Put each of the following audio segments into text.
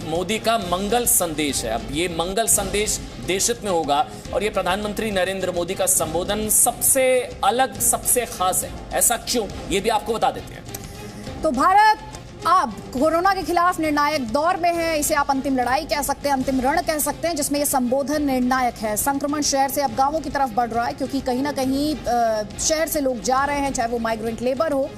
मोदी का मंगल संदेश है। अब ये मंगल संदेश देश हित में होगा और ये प्रधानमंत्री नरेंद्र मोदी का संबोधन सबसे अलग, सबसे खास है। ऐसा क्यों, ये भी आपको बता देते हैं। तो भारत अब कोरोना के खिलाफ निर्णायक दौर में है। इसे आप अंतिम लड़ाई कह सकते हैं, अंतिम रण कह सकते हैं, जिसमें ये संबोधन निर्णायक है। संक्रमण शहर से अब गांवों की तरफ बढ़ रहा है, क्योंकि कहीं ना कहीं शहर से लोग जा रहे हैं, चाहे वो माइग्रेंट लेबर हो।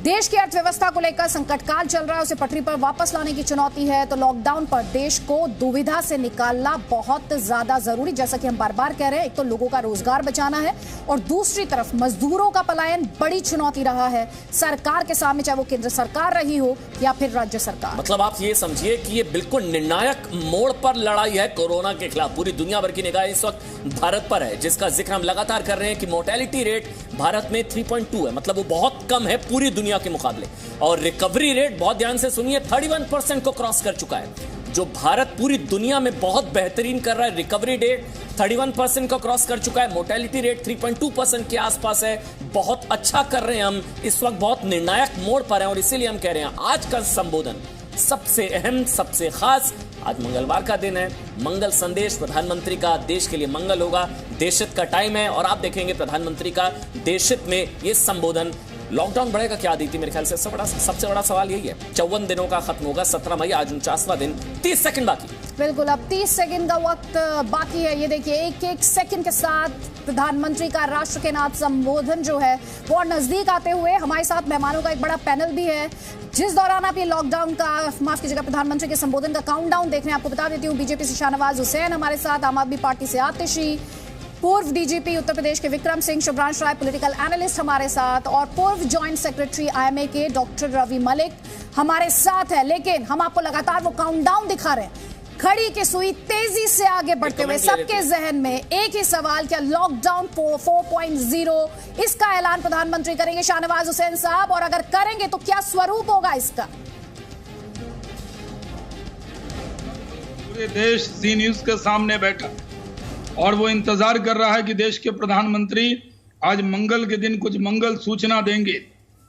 देश की अर्थव्यवस्था को लेकर संकट काल चल रहा है, उसे पटरी पर वापस लाने की चुनौती है। तो लॉकडाउन पर देश को दुविधा से निकालना बहुत ज्यादा जरूरी, जैसा कि हम बार बार कह रहे हैं। एक तो लोगों का रोजगार बचाना है और दूसरी तरफ मजदूरों का पलायन बड़ी चुनौती रहा है सरकार के सामने, चाहे वो केंद्र सरकार रही हो या फिर राज्य सरकार। मतलब आप ये समझिए कि ये बिल्कुल निर्णायक मोड़ पर लड़ाई है कोरोना के खिलाफ। पूरी दुनिया भर की निगाह इस वक्त भारत पर है, जिसका जिक्र हम लगातार कर रहे हैं कि मोर्टेलिटी रेट भारत में 3.2 है, मतलब वो बहुत कम है पूरी दुनिया के मुकाबले। और रिकवरी रेट, बहुत ध्यान से सुनिए, 31% को क्रॉस कर चुका है। जो भारत पूरी दुनिया में बहुत बेहतरीन कर रहा है, रिकवरी रेट 31% को क्रॉस कर चुका है, मोर्टेलिटी रेट 3.2% के आसपास है। बहुत अच्छा कर रहे हैं हम, इस वक्त बहुत निर्णायक मोड़ पर हैं और इसीलिए हम कह रहे हैं आज का संबोधन सबसे अहम, सबसे खास। आज मंगलवार का दिन है, मंगल संदेश प्रधानमंत्री का देश के लिए मंगल होगा। देशहित का टाइम है और आप देखेंगे प्रधानमंत्री का देशहित में ये संबोधन। लॉकडाउन बढ़ेगा क्या आदित्य? मेरे ख्याल से सबसे बड़ा सवाल यही है। 54 दिनों का खत्म होगा, 17 मई, आज 49वां दिन, 30 सेकंड बाकी। बिल्कुल, अब 30 सेकंड का वक्त बाकी है। ये देखिए, एक एक सेकंड के साथ प्रधानमंत्री का राष्ट्र के नाम संबोधन जो है वो और नजदीक आते हुए हमारे साथ मेहमानों का एक बड़ा पैनल भी है, जिस दौरान आप ये लॉकडाउन का, माफ कीजिएगा, प्रधानमंत्री के संबोधन का काउंटडाउन देख रहे हैं। आपको बता देती हूँ, बीजेपी से शाहनवाज हुसैन हमारे साथ, आम आदमी पार्टी से आतिशी, पूर्व डीजीपी उत्तर प्रदेश के विक्रम सिंह, शुभ्रांश राय पॉलिटिकल एनालिस्ट हमारे साथ, और पूर्व जॉइंट सेक्रेटरी आईएमए के डॉक्टर रवि मलिक हमारे साथ है। लेकिन हम आपको लगातार वो काउंटडाउन दिखा रहे हैं, घड़ी की सुई तेजी से आगे बढ़ते हुए। सबके जहन में एक ही सवाल, क्या लॉकडाउन 4.0 इसका ऐलान प्रधानमंत्री करेंगे शाहनवाज हुसैन साहब? और अगर करेंगे तो क्या स्वरूप होगा इसका? पूरे देश जी न्यूज के सामने बैठा और वो इंतजार कर रहा है कि देश के प्रधानमंत्री आज मंगल के दिन कुछ मंगल सूचना देंगे।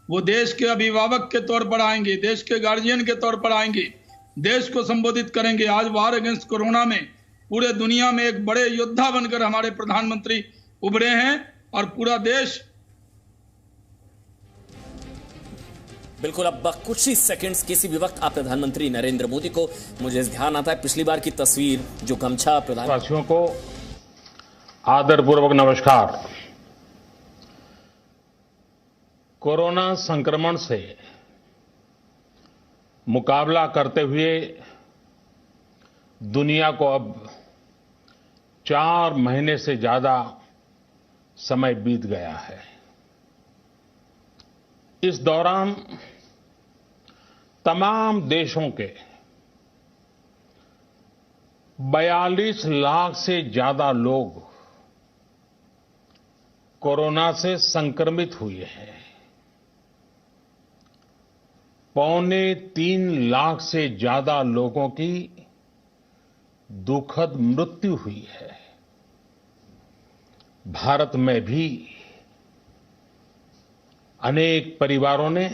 वो देश के अभिभावक के तौर पर आएंगे, देश के गार्जियन के तौर पर आएंगे, देश को संबोधित करेंगे। आज वार अगेंस्ट कोरोना में पूरे दुनिया में एक बड़े योद्धा बनकर हमारे प्रधानमंत्री उभरे हैं और पूरा देश। बिल्कुल, अब कुछ ही सेकंड्स, किसी भी वक्त आप प्रधानमंत्री नरेंद्र मोदी को, मुझे ध्यान आता है पिछली बार की तस्वीर, जो गमछा प्रधानमंत्रियों को आदरपूर्वक नमस्कार। कोरोना संक्रमण से मुकाबला करते हुए दुनिया को अब 4 महीने से ज्यादा समय बीत गया है। इस दौरान तमाम देशों के 42 लाख से ज्यादा लोग कोरोना से संक्रमित हुए हैं। 2.25 लाख से ज्यादा लोगों की दुखद मृत्यु हुई है। भारत में भी अनेक परिवारों ने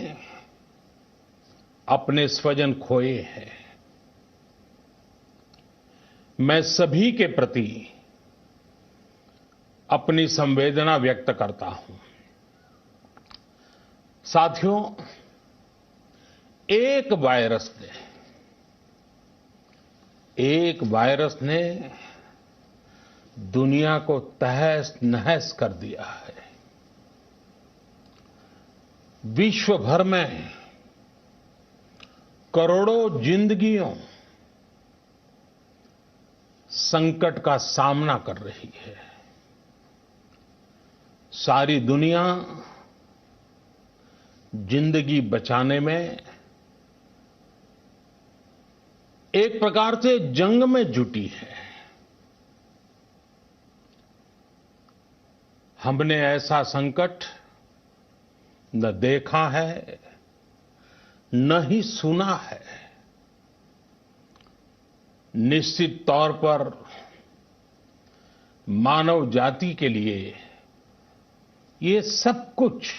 अपने स्वजन खोए हैं। मैं सभी के प्रति अपनी संवेदना व्यक्त करता हूं। साथियों, एक वायरस ने दुनिया को तहस नहस कर दिया है। विश्व भर में करोड़ों जिंदगियों संकट का सामना कर रही है। सारी दुनिया जिंदगी बचाने में एक प्रकार से जंग में जुटी है। हमने ऐसा संकट न देखा है, न ही सुना है। निश्चित तौर पर मानव जाति के लिए ये सब कुछ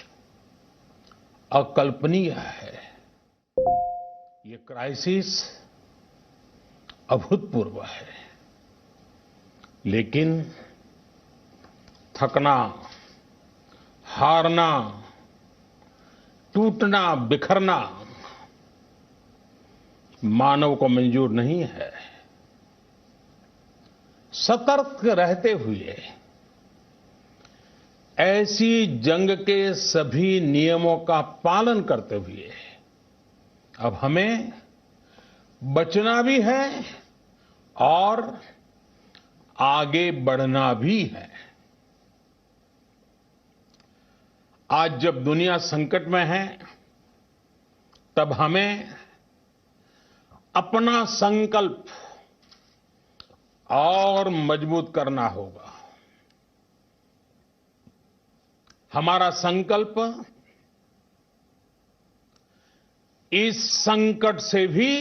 अकल्पनीय है। ये क्राइसिस अभूतपूर्व है। लेकिन थकना, हारना, टूटना, बिखरना मानव को मंजूर नहीं है। सतर्क रहते हुए ऐसी जंग के सभी नियमों का पालन करते हुए अब हमें बचना भी है और आगे बढ़ना भी है। आज जब दुनिया संकट में है, तब हमें अपना संकल्प और मजबूत करना होगा। हमारा संकल्प इस संकट से भी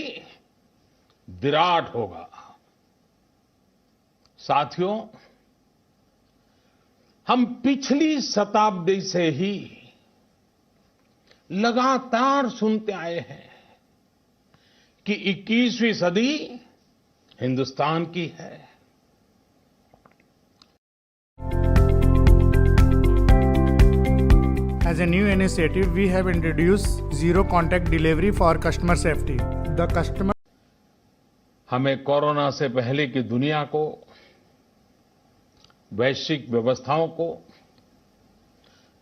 विराट होगा। साथियों, हम पिछली शताब्दी से ही लगातार सुनते आए हैं कि 21वीं सदी हिंदुस्तान की है। As a new initiative, we have introduced zero contact delivery for customer safety. The customer हमें कोरोना से पहले की दुनिया को, वैश्विक व्यवस्थाओं को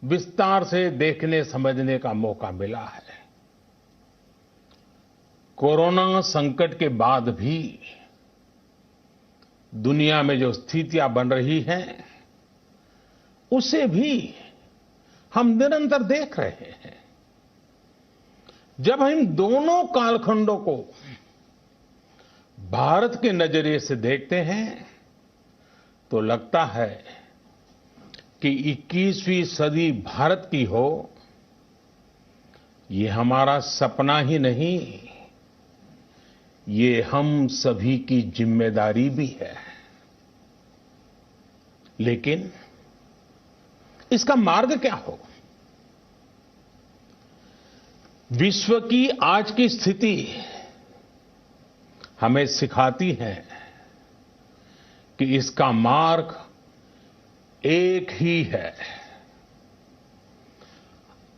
विस्तार से देखने समझने का मौका मिला है। कोरोना संकट के बाद भी दुनिया में जो स्थितियां बन रही हैं, उसे भी हम निरंतर देख रहे हैं। जब हम दोनों कालखंडों को भारत के नजरिए से देखते हैं तो लगता है कि 21वीं सदी भारत की हो, ये हमारा सपना ही नहीं, ये हम सभी की जिम्मेदारी भी है। लेकिन इसका मार्ग क्या हो? विश्व की आज की स्थिति हमें सिखाती है कि इसका मार्ग एक ही है,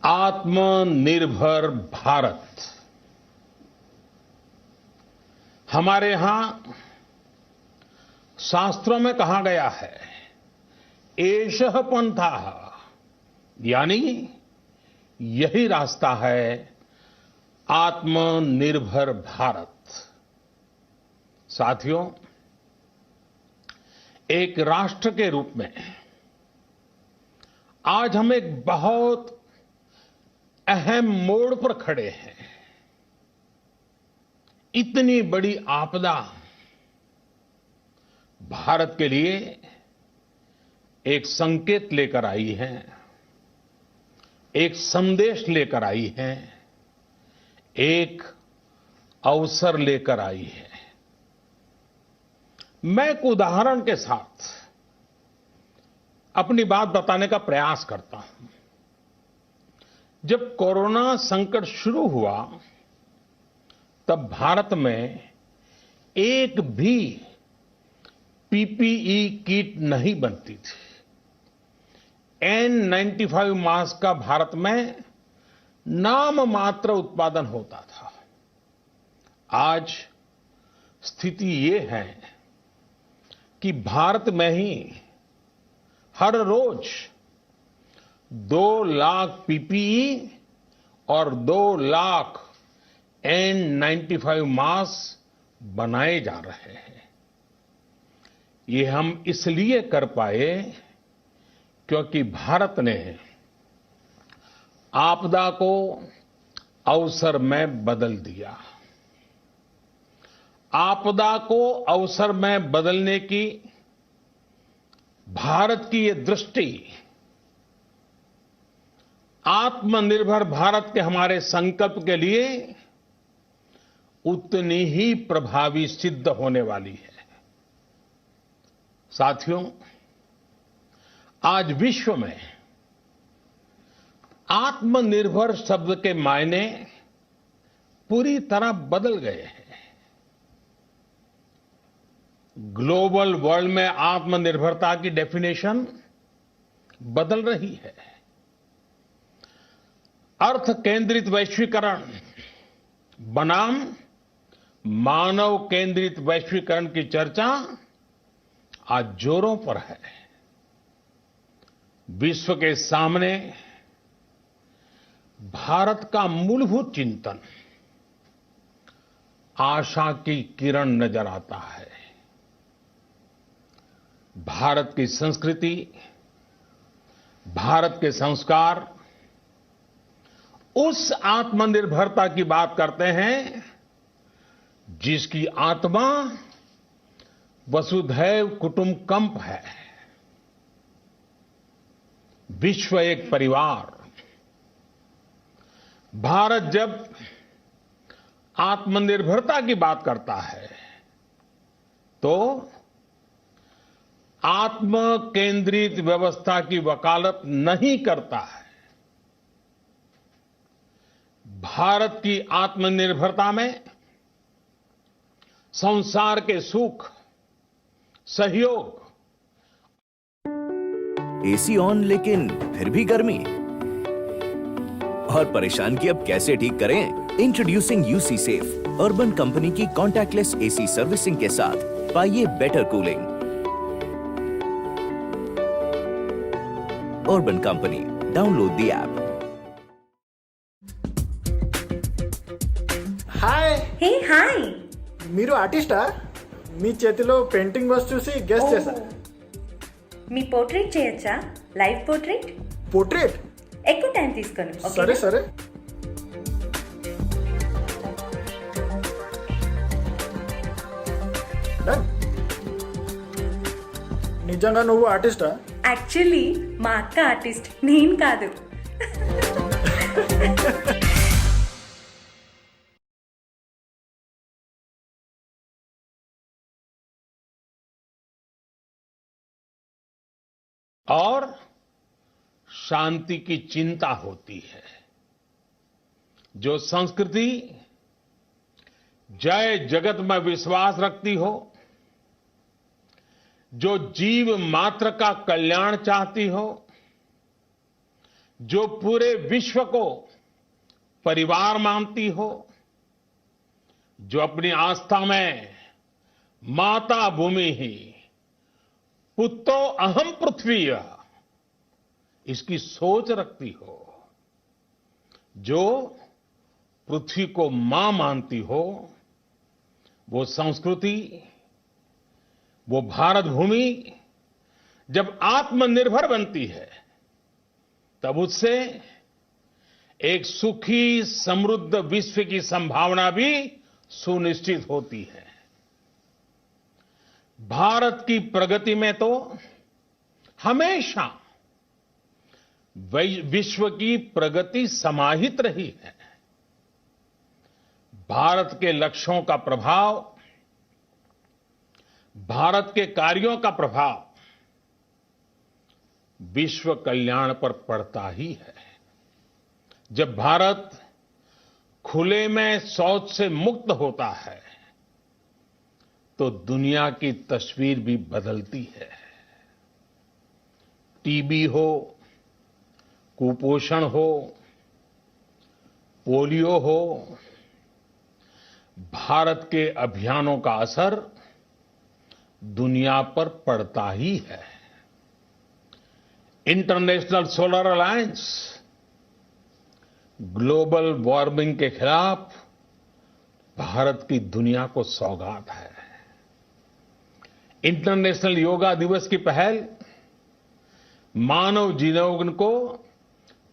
आत्मनिर्भर भारत। हमारे यहां शास्त्रों में कहा गया है, एषः पंथः, यानी यही रास्ता है आत्मनिर्भर भारत। साथियों, एक राष्ट्र के रूप में आज हम एक बहुत अहम मोड़ पर खड़े हैं। इतनी बड़ी आपदा भारत के लिए एक संकेत लेकर आई है, एक संदेश लेकर आई है, एक अवसर लेकर आई है। मैं एक उदाहरण के साथ अपनी बात बताने का प्रयास करता हूं। जब कोरोना संकट शुरू हुआ, तब भारत में एक भी पीपीई किट नहीं बनती थी। N95 मास्क का भारत में नाम मात्र उत्पादन होता था। आज स्थिति ये है कि भारत में ही हर रोज 2 लाख पीपीई और 2 लाख N95 मास्क बनाए जा रहे हैं। ये हम इसलिए कर पाए क्योंकि भारत ने आपदा को अवसर में बदल दिया। आपदा को अवसर में बदलने की भारत की ये दृष्टि आत्मनिर्भर भारत के हमारे संकल्प के लिए उतनी ही प्रभावी सिद्ध होने वाली है। साथियों, आज विश्व में आत्मनिर्भर शब्द के मायने पूरी तरह बदल गए हैं। ग्लोबल वर्ल्ड में आत्मनिर्भरता की डेफिनेशन बदल रही है। अर्थ केंद्रित वैश्वीकरण बनाम मानव केंद्रित वैश्वीकरण की चर्चा आज जोरों पर है। विश्व के सामने भारत का मूलभूत चिंतन आशा की किरण नजर आता है। भारत की संस्कृति, भारत के संस्कार उस आत्मनिर्भरता की बात करते हैं जिसकी आत्मा वसुधैव कुटुंबकम है। विश्व एक परिवार। भारत जब आत्मनिर्भरता की बात करता है तो आत्म केंद्रित व्यवस्था की वकालत नहीं करता है। भारत की आत्मनिर्भरता में संसार के सुख, सहयोग। एसी ऑन लेकिन फिर भी गर्मी और परेशान की अब कैसे ठीक करें? Introducing UC safe, Urban Company की कॉन्टैक्टलेस एसी सर्विसिंग के साथ पाइए better cooling. Urban Company, download the app. Hi hey hi మీరు ఆర్టిస్టా? మీ చేతిలో పెయింటింగ్ వస్తు చూసి గెస్ చేశా. మీ పోర్ట్రేట్ చేయొచ్చా? Live portrait? పోర్ట్రేట్? ఎక్కువ టైం తీసుకోను. సరే సరే. డన్. నిజంగా నువ్వు ఆర్టిస్టా? యాక్చువల్లీ మా అక్క ఆర్టిస్ట్, నేను కాదు. और शांति की चिंता होती है। जो संस्कृति जय जगत में विश्वास रखती हो, जो जीव मात्र का कल्याण चाहती हो, जो पूरे विश्व को परिवार मानती हो, जो अपनी आस्था में माता भूमि ही पुत्तो अहम पृथ्वी इसकी सोच रखती हो, जो पृथ्वी को मां मानती हो, वो संस्कृति, वो भारत भूमि जब आत्मनिर्भर बनती है तब उससे एक सुखी समृद्ध विश्व की संभावना भी सुनिश्चित होती है। भारत की प्रगति में तो हमेशा विश्व की प्रगति समाहित रही है। भारत के लक्ष्यों का प्रभाव, भारत के कार्यों का प्रभाव विश्व कल्याण पर पड़ता ही है। जब भारत खुले में शौच से मुक्त होता है तो दुनिया की तस्वीर भी बदलती है। टीबी हो, कुपोषण हो, पोलियो हो, भारत के अभियानों का असर दुनिया पर पड़ता ही है। International solar alliance global warming के खिलाफ भारत की दुनिया को सौगात है। इंटरनेशनल योगा दिवस की पहल मानव जीवन को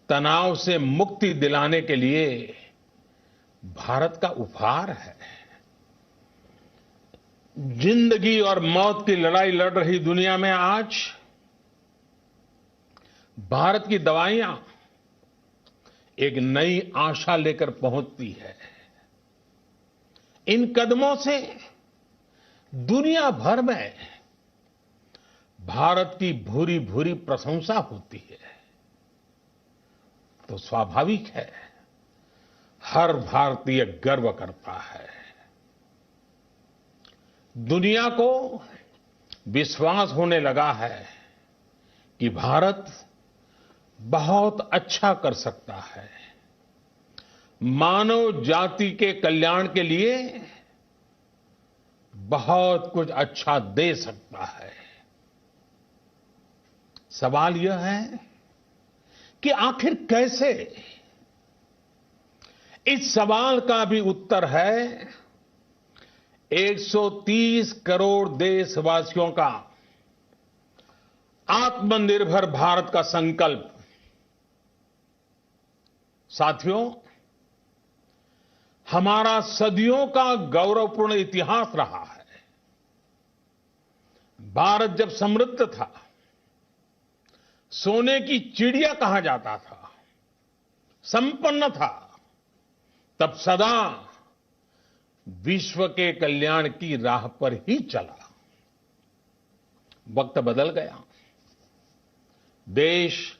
तनाव से मुक्ति दिलाने के लिए भारत का उपहार है। जिंदगी और मौत की लड़ाई लड़ रही दुनिया में आज भारत की दवाइयां एक नई आशा लेकर पहुंचती है। इन कदमों से दुनिया भर में भारत की भूरी भूरी प्रशंसा होती है। तो स्वाभाविक है हर भारतीय गर्व करता है। दुनिया को विश्वास होने लगा है कि भारत बहुत अच्छा कर सकता है, मानव जाति के कल्याण के लिए बहुत कुछ अच्छा दे सकता है। सवाल यह है कि आखिर कैसे? इस सवाल का भी उत्तर है 130 करोड़ देशवासियों का आत्मनिर्भर भारत का संकल्प। साथियों, हमारा सदियों का गौरवपूर्ण इतिहास रहा है। भारत जब समृद्ध था, सोने की चिड़िया कहा जाता था, संपन्न था, तब सदा विश्व के कल्याण की राह पर ही चला। वक्त बदल गया, देश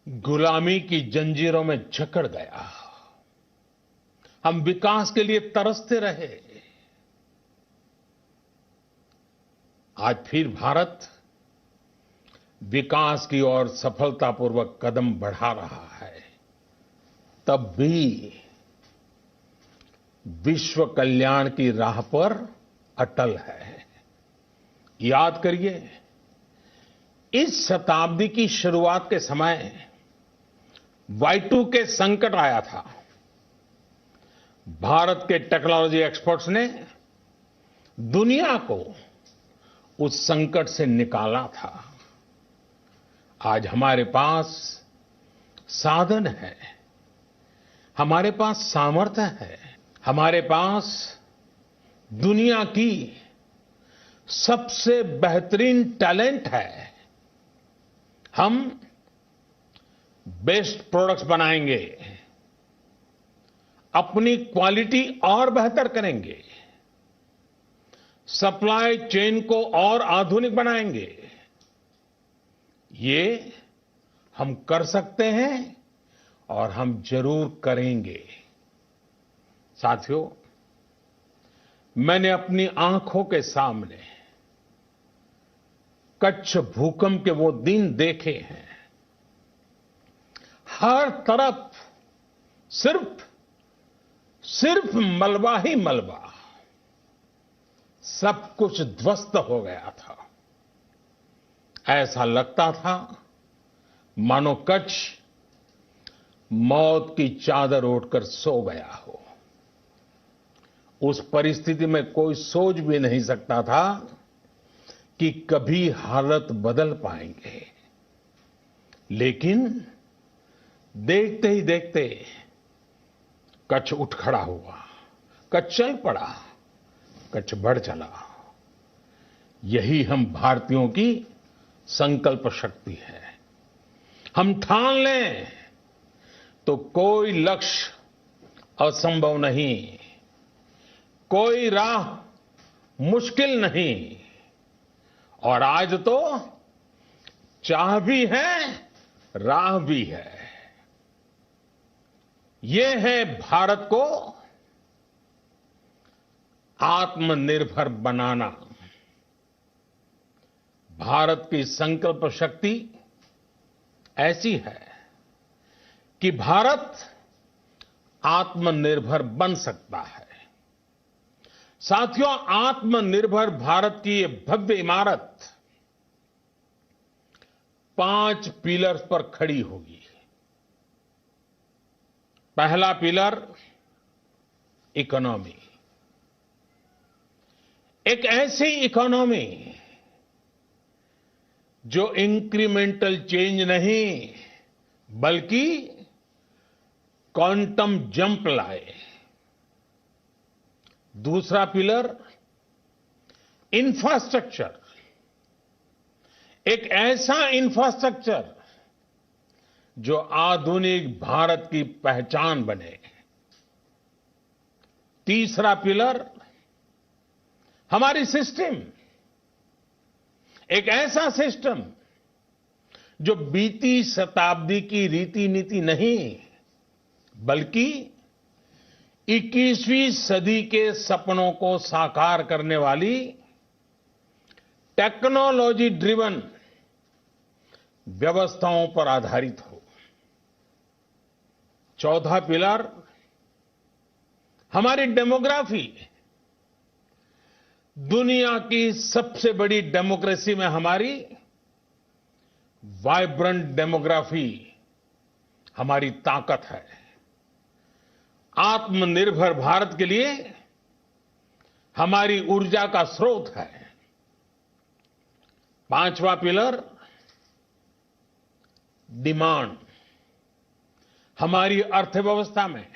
गुलामी की जंजीरों में जकड़ गया। हम विकास के लिए तरसते रहे। आज फिर भारत विकास की ओर सफलतापूर्वक कदम बढ़ा रहा है। तब भी विश्व कल्याण की राह पर अटल है। याद करिए, इस शताब्दी की शुरुआत के समय Y2K संकट आया था। भारत के टेक्नोलॉजी एक्सपर्ट्स ने दुनिया को उस संकट से निकाला था। आज हमारे पास साधन है, हमारे पास सामर्थ्य है, हमारे पास दुनिया की सबसे बेहतरीन टैलेंट है। हम बेस्ट प्रोडक्ट्स बनाएंगे, अपनी क्वालिटी और बेहतर करेंगे, सप्लाई चेन को और आधुनिक बनाएंगे। ये हम कर सकते हैं और हम जरूर करेंगे। साथियों, मैंने अपनी आंखों के सामने कच्छ भूकंप के वो दिन देखे हैं। हर तरफ सिर्फ मलबा ही मलबा, सब कुछ ध्वस्त हो गया था। ऐसा लगता था मानो कच्छ मौत की चादर ओढ़कर सो गया हो। उस परिस्थिति में कोई सोच भी नहीं सकता था कि कभी हालत बदल पाएंगे। लेकिन देखते ही देखते कच्छ उठ खड़ा हुआ, कच्छ चल पड़ा, कच्छ बढ़ चला। यही हम भारतीयों की संकल्प शक्ति है। हम ठान लें तो कोई लक्ष्य असंभव नहीं, कोई राह मुश्किल नहीं। और आज तो चाह भी है, राह भी है। ये है भारत को आत्मनिर्भर बनाना। भारत की संकल्प शक्ति ऐसी है कि भारत आत्मनिर्भर बन सकता है। साथियों, आत्मनिर्भर भारत की ये भव्य इमारत 5 पिलर्स पर खड़ी होगी। पहला पिलर इकोनॉमी। एक ऐसी इकोनॉमी जो इंक्रीमेंटल चेंज नहीं बल्कि क्वांटम जंप लाए। दूसरा पिलर इंफ्रास्ट्रक्चर। एक ऐसा इंफ्रास्ट्रक्चर जो आधुनिक भारत की पहचान बने। तीसरा पिलर हमारी सिस्टम। एक ऐसा सिस्टम जो बीती शताब्दी की रीति नीति नहीं बल्कि 21वीं सदी के सपनों को साकार करने वाली टेक्नोलॉजी ड्रिवन व्यवस्थाओं पर आधारित हो। चौथा पिलर हमारी डेमोग्राफी। दुनिया की सबसे बड़ी डेमोक्रेसी में हमारी वाइब्रेंट डेमोग्राफी हमारी ताकत है। आत्मनिर्भर भारत के लिए हमारी ऊर्जा का स्रोत है। पांचवा पिलर डिमांड। हमारी अर्थव्यवस्था में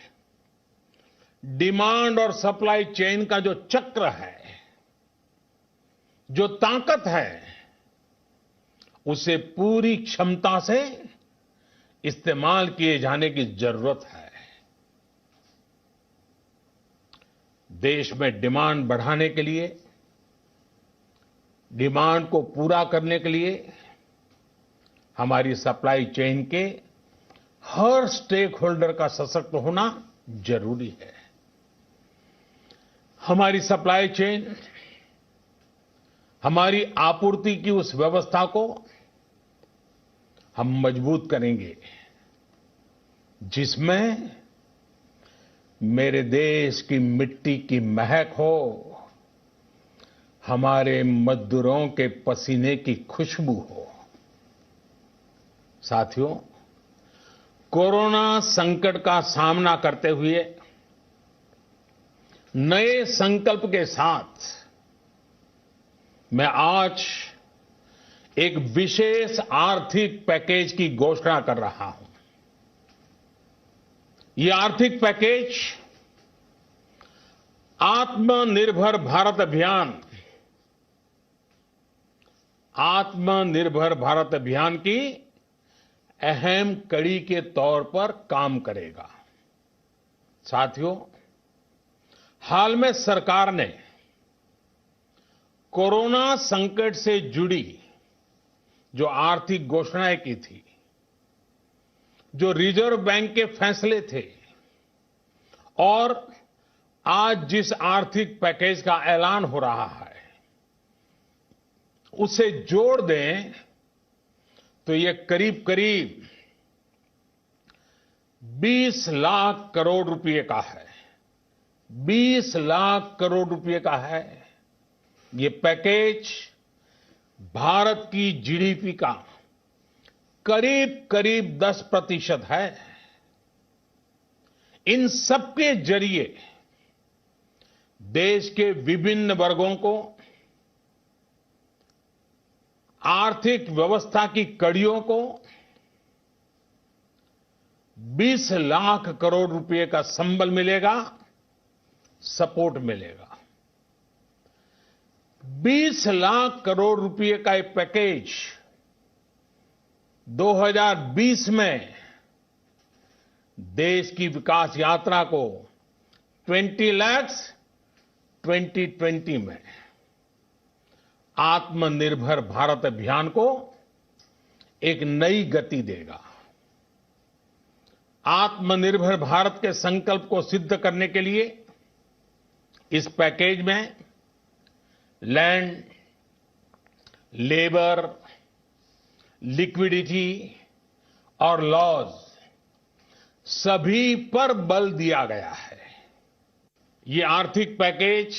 डिमांड और सप्लाई चेन का जो चक्र है, जो ताकत है, उसे पूरी क्षमता से इस्तेमाल किए जाने की जरूरत है। देश में डिमांड बढ़ाने के लिए, डिमांड को पूरा करने के लिए हमारी सप्लाई चेन के हर स्टेक होल्डर का सशक्त होना जरूरी है। हमारी सप्लाई चेन, हमारी आपूर्ति की उस व्यवस्था को हम मजबूत करेंगे जिसमें मेरे देश की मिट्टी की महक हो, हमारे मजदूरों के पसीने की खुशबू हो। साथियों, कोरोना संकट का सामना करते हुए नए संकल्प के साथ मैं आज एक विशेष आर्थिक पैकेज की घोषणा कर रहा हूं। यह आर्थिक पैकेज आत्मनिर्भर भारत अभियान, आत्मनिर्भर भारत अभियान की अहम कड़ी के तौर पर काम करेगा। साथियों, हाल में सरकार ने कोरोना संकट से जुड़ी जो आर्थिक घोषणाएं की थी, जो रिजर्व बैंक के फैसले थे और आज जिस आर्थिक पैकेज का ऐलान हो रहा है, उसे जोड़ दें तो ये करीब करीब 20 लाख करोड़ रुपए का है। 20 लाख करोड़ रुपए का है। ये पैकेज भारत की जीडीपी का करीब करीब 10% है। इन सबके जरिए देश के विभिन्न वर्गों को आर्थिक व्यवस्था की कड़ियों को 20 लाख करोड़ रुपए का संबल मिलेगा, सपोर्ट मिलेगा। 20 लाख करोड़ रुपए का एक पैकेज 2020 में देश की विकास यात्रा को 20 लाख 2020 में आत्मनिर्भर भारत अभियान को एक नई गति देगा। आत्मनिर्भर भारत के संकल्प को सिद्ध करने के लिए इस पैकेज में लैंड, लेबर, लिक्विडिटी और लॉज सभी पर बल दिया गया है। ये आर्थिक पैकेज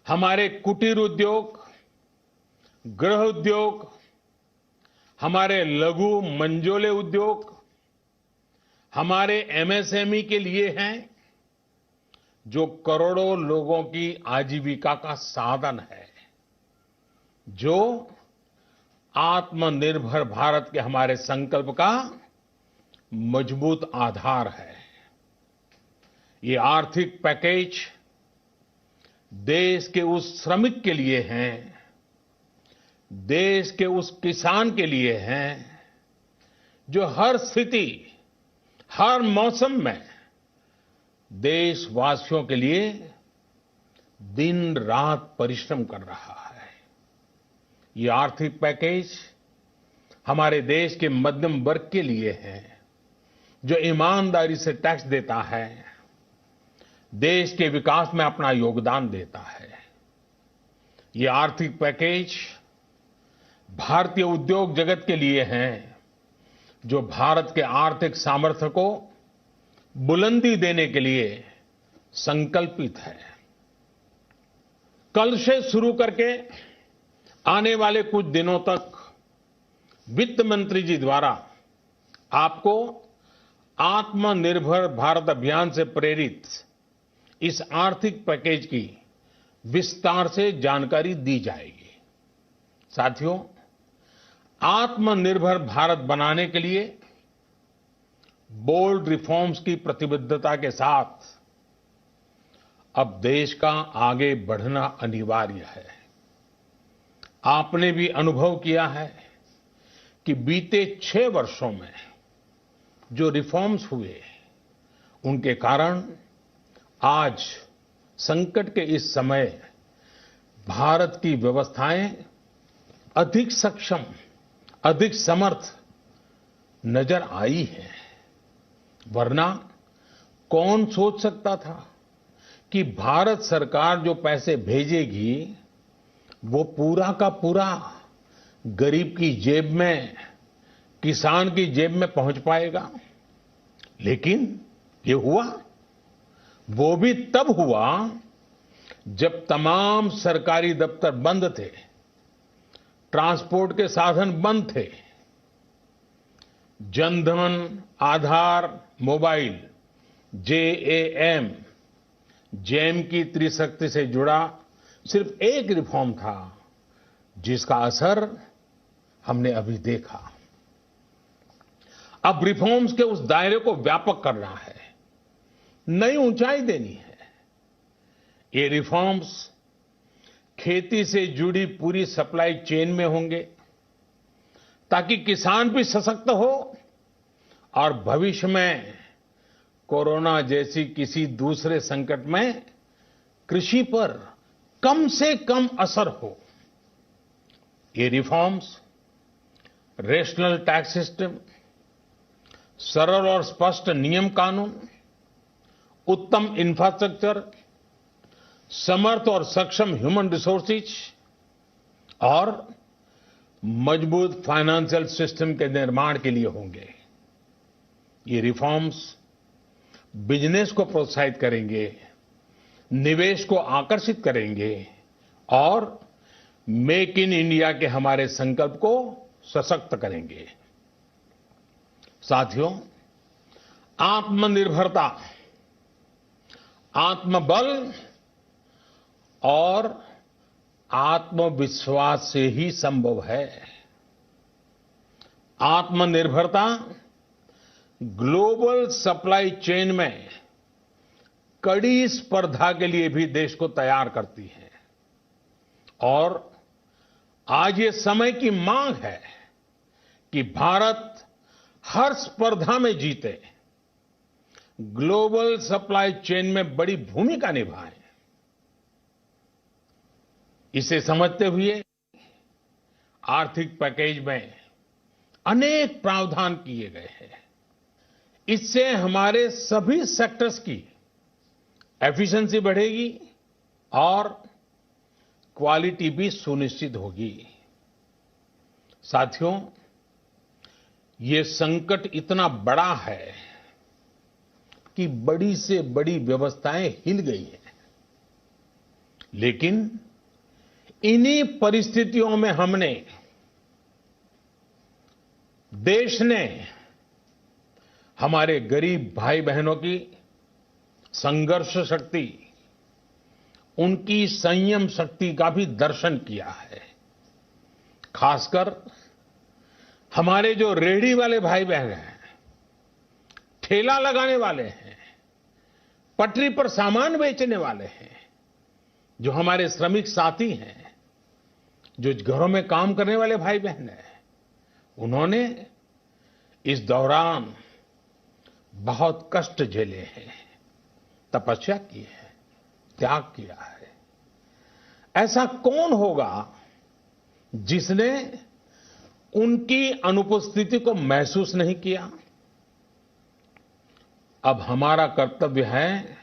हमारे कुटीर उद्योग, गृह उद्योग, हमारे लघु मंझोले उद्योग, हमारे एमएसएमई के लिए हैं, जो करोड़ों लोगों की आजीविका का साधन है, जो आत्मनिर्भर भारत के हमारे संकल्प का मजबूत आधार है। ये आर्थिक पैकेज देश के उस श्रमिक के लिए हैं, देश के उस किसान के लिए हैं, जो हर स्थिति, हर मौसम में देशवासियों के लिए दिन रात परिश्रम कर रहा है। ये आर्थिक पैकेज हमारे देश के मध्यम वर्ग के लिए है, जो ईमानदारी से टैक्स देता है, देश के विकास में अपना योगदान देता है। ये आर्थिक पैकेज भारतीय उद्योग जगत के लिए हैं, जो भारत के आर्थिक सामर्थ्य को बुलंदी देने के लिए संकल्पित है। कल से शुरू करके आने वाले कुछ दिनों तक वित्त मंत्री जी द्वारा आपको आत्मनिर्भर भारत अभियान से प्रेरित इस आर्थिक पैकेज की विस्तार से जानकारी दी जाएगी। साथियों, आत्मनिर्भर भारत बनाने के लिए बोल्ड रिफॉर्म्स की प्रतिबद्धता के साथ अब देश का आगे बढ़ना अनिवार्य है। आपने भी अनुभव किया है कि बीते 6 वर्षों में जो रिफॉर्म्स हुए, उनके कारण आज संकट के इस समय भारत की व्यवस्थाएं अधिक सक्षम, अधिक समर्थ नजर आई है। वरना कौन सोच सकता था कि भारत सरकार जो पैसे भेजेगी वो पूरा का पूरा गरीब की जेब में, किसान की जेब में पहुंच पाएगा। लेकिन ये हुआ, वो भी तब हुआ जब तमाम सरकारी दफ्तर बंद थे, ट्रांसपोर्ट के साधन बंद थे। जनधन, आधार, मोबाइल, जेम की त्रिशक्ति से जुड़ा सिर्फ एक रिफॉर्म था, जिसका असर हमने अभी देखा। अब रिफॉर्म्स के उस दायरे को व्यापक करना है, नई ऊंचाई देनी है। ये रिफॉर्म्स खेती से जुड़ी पूरी सप्लाई चेन में होंगे, ताकि किसान भी सशक्त हो और भविष्य में कोरोना जैसी किसी दूसरे संकट में कृषि पर कम से कम असर हो। ये रिफॉर्म्स रेशनल टैक्स सिस्टम, सरल और स्पष्ट नियम कानून, उत्तम इंफ्रास्ट्रक्चर, समर्थ और सक्षम ह्यूमन रिसोर्सेज और मजबूत फाइनेंशियल सिस्टम के निर्माण के लिए होंगे। ये रिफॉर्म्स बिजनेस को प्रोत्साहित करेंगे, निवेश को आकर्षित करेंगे और मेक इन इंडिया के हमारे संकल्प को सशक्त करेंगे। साथियों, आत्मनिर्भरता, आत्मबल और आत्मविश्वास से ही संभव है। आत्मनिर्भरता ग्लोबल सप्लाई चेन में कड़ी स्पर्धा के लिए भी देश को तैयार करती है और आज ये समय की मांग है कि भारत हर स्पर्धा में जीते, ग्लोबल सप्लाई चेन में बड़ी भूमिका निभाए। इसे समझते हुए आर्थिक पैकेज में अनेक प्रावधान किए गए हैं। इससे हमारे सभी सेक्टर्स की एफिशिएंसी बढ़ेगी और क्वालिटी भी सुनिश्चित होगी। साथियों, ये संकट इतना बड़ा है कि बड़ी से बड़ी व्यवस्थाएं हिल गई हैं। लेकिन इन्हीं परिस्थितियों में देश ने हमारे गरीब भाई बहनों की संघर्ष शक्ति, उनकी संयम शक्ति का भी दर्शन किया है। खासकर हमारे जो रेहड़ी वाले भाई बहन हैं, ठेला लगाने वाले हैं, पटरी पर सामान बेचने वाले हैं, जो हमारे श्रमिक साथी हैं, जो घरों में काम करने वाले भाई बहन हैं, उन्होंने इस दौरान बहुत कष्ट झेले हैं, तपस्या की है, त्याग किया है। ऐसा कौन होगा जिसने उनकी अनुपस्थिति को महसूस नहीं किया? अब हमारा कर्तव्य है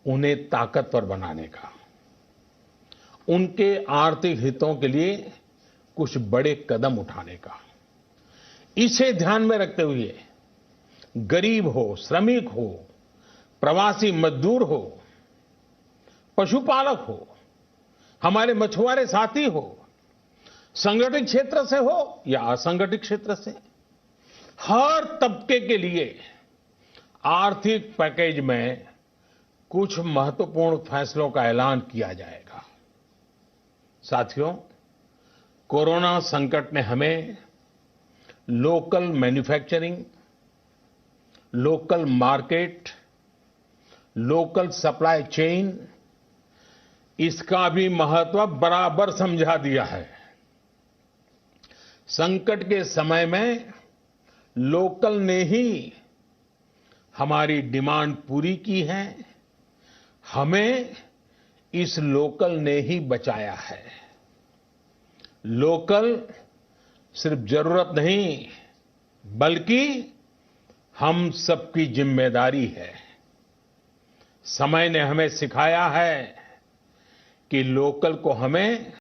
उन्हें ताकतवर बनाने का, उनके आर्थिक हितों के लिए कुछ बड़े कदम उठाने का। इसे ध्यान में रखते हुए गरीब हो, श्रमिक हो, प्रवासी मजदूर हो, पशुपालक हो, हमारे मछुआरे साथी हो, संगठित क्षेत्र से हो या असंगठित क्षेत्र से, हर तबके के लिए आर्थिक पैकेज में कुछ महत्वपूर्ण फैसलों का ऐलान किया जाएगा। साथियों, कोरोना संकट ने हमें local manufacturing, local market, local supply chain, इसका भी महत्व बराबर समझा दिया है। संकट के समय में लोकल ने ही हमारी डिमांड पूरी की है, हमें इस लोकल ने ही बचाया है। लोकल सिर्फ जरूरत नहीं, बल्कि हम सबकी जिम्मेदारी है। समय ने हमें सिखाया है कि लोकल को हमें